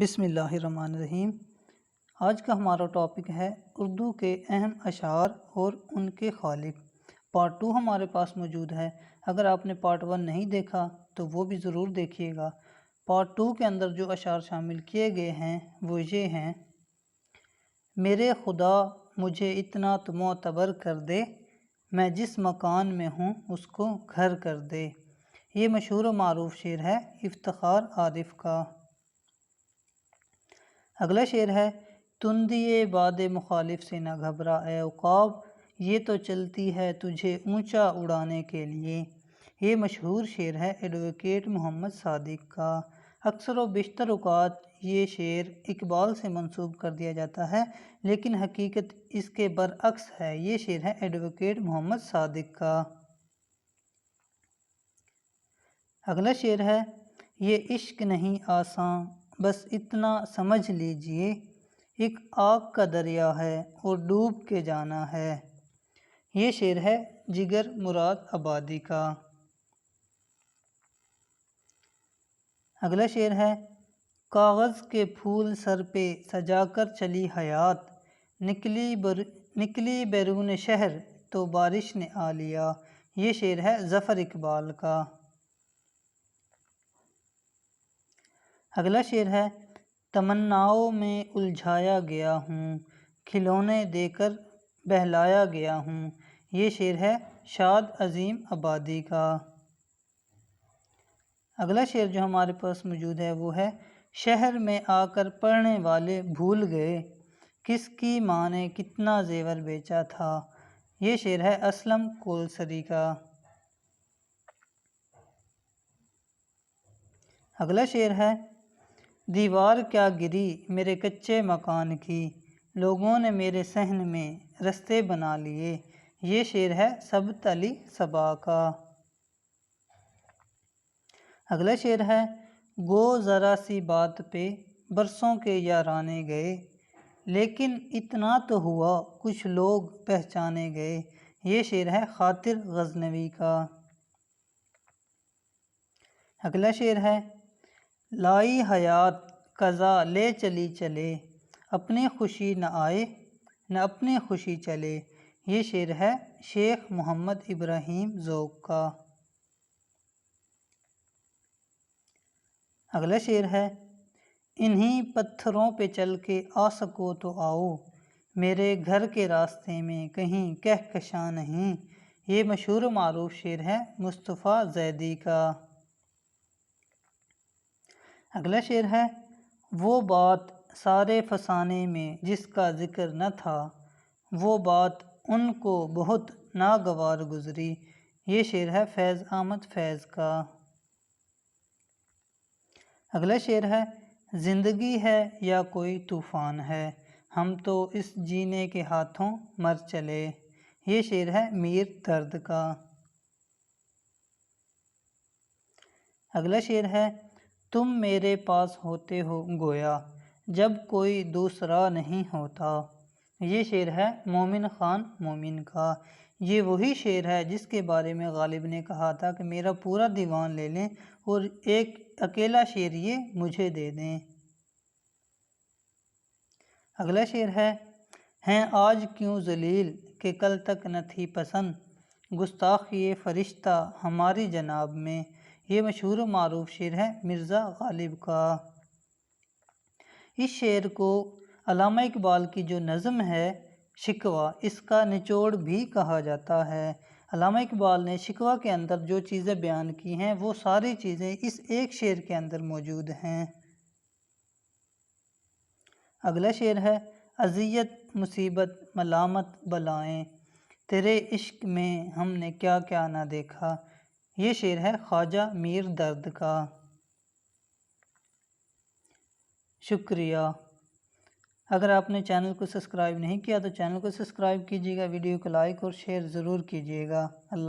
بسم اللہ الرحمن الرحیم۔ آج کا ہمارا ٹاپک ہے اردو کے اہم اشعار اور ان کے خالق۔ پارٹ 2 ہمارے پاس موجود ہے۔ اگر آپ نے پارٹ 1 نہیں دیکھا تو وہ بھی ضرور دیکھیے گا۔ پارٹ 2 کے اندر جو اشعار شامل کیے گئے ہیں وہ یہ ہیں: میرے خدا مجھے اتنا تو معتبر کر دے، میں جس مکان میں ہوں اس کو گھر کر دے۔ یہ مشہور و معروف شعر ہے افتخار عارف کا۔ اگلا شعر ہے: تندیِ باد مخالف سے نہ گھبرا اے عقاب، یہ تو چلتی ہے تجھے اونچا اڑانے کے لیے۔ یہ مشہور شعر ہے ایڈوکیٹ محمد صادق کا۔ اکثر و بیشتر اوقات یہ شعر اقبال سے منسوب کر دیا جاتا ہے، لیکن حقیقت اس کے برعکس ہے۔ یہ شعر ہے ایڈوکیٹ محمد صادق کا۔ اگلا شعر ہے: یہ عشق نہیں آساں بس اتنا سمجھ لیجئے، ایک آگ کا دریا ہے اور ڈوب کے جانا ہے۔ یہ شعر ہے جگر مراد آبادی کا۔ اگلا شعر ہے: کاغذ کے پھول سر پہ سجا کر چلی حیات، نکلی بیرون شہر تو بارش نے آ لیا۔ یہ شعر ہے ظفر اقبال کا۔ اگلا شعر ہے: تمناؤں میں الجھایا گیا ہوں، کھلونے دے کر بہلایا گیا ہوں۔ یہ شعر ہے شاد عظیم آبادی کا۔ اگلا شعر جو ہمارے پاس موجود ہے وہ ہے: شہر میں آ کر پڑھنے والے بھول گئے، کس کی ماں نے کتنا زیور بیچا تھا۔ یہ شعر ہے اسلم کولسری کا۔ اگلا شعر ہے: دیوار کیا گری میرے کچے مکان کی، لوگوں نے میرے صحن میں رستے بنا لیے۔ یہ شعر ہے ثبت علی صبا کا۔ اگلا شعر ہے: گو ذرا سی بات پہ برسوں کے یارانے گئے، لیکن اتنا تو ہوا کچھ لوگ پہچانے گئے۔ یہ شعر ہے خاطر غزنوی کا۔ اگلا شعر ہے: لائی حیات قضا لے چلی چلے، اپنی خوشی نہ آئے نہ اپنی خوشی چلے۔ یہ شعر ہے شیخ محمد ابراہیم ذوق کا۔ اگلا شعر ہے: انہی پتھروں پہ چل کے آ سکو تو آؤ، میرے گھر کے راستے میں کہیں کہکشاں نہیں۔ یہ مشہور و معروف شعر ہے مصطفیٰ زیدی کا۔ اگلا شعر ہے: وہ بات سارے فسانے میں جس کا ذکر نہ تھا، وہ بات ان کو بہت ناگوار گزری۔ یہ شعر ہے فیض احمد فیض کا۔ اگلا شعر ہے: زندگی ہے یا کوئی طوفان ہے، ہم تو اس جینے کے ہاتھوں مر چلے۔ یہ شعر ہے میر درد کا۔ اگلا شعر ہے: تم میرے پاس ہوتے ہو گویا جب کوئی دوسرا نہیں ہوتا۔ یہ شعر ہے مومن خان مومن کا۔ یہ وہی شعر ہے جس کے بارے میں غالب نے کہا تھا کہ میرا پورا دیوان لے لیں اور ایک اکیلا شعر یہ مجھے دے دیں۔ اگلا شعر ہے: ہیں آج کیوں ذلیل کہ کل تک نہ تھی پسند، گستاخی فرشتہ ہماری جناب میں۔ یہ مشہور و معروف شعر ہے مرزا غالب کا۔ اس شعر کو علامہ اقبال کی جو نظم ہے شکوہ، اس کا نچوڑ بھی کہا جاتا ہے۔ علامہ اقبال نے شکوہ کے اندر جو چیزیں بیان کی ہیں وہ ساری چیزیں اس ایک شعر کے اندر موجود ہیں۔ اگلا شعر ہے: اذیت مصیبت ملامت بلائیں، تیرے عشق میں ہم نے کیا کیا نہ دیکھا۔ یہ شعر ہے خواجہ میر درد کا۔ شکریہ۔ اگر آپ نے چینل کو سبسکرائب نہیں کیا تو چینل کو سبسکرائب کیجیے گا، ویڈیو کو لائک اور شیئر ضرور کیجیے گا۔ اللہ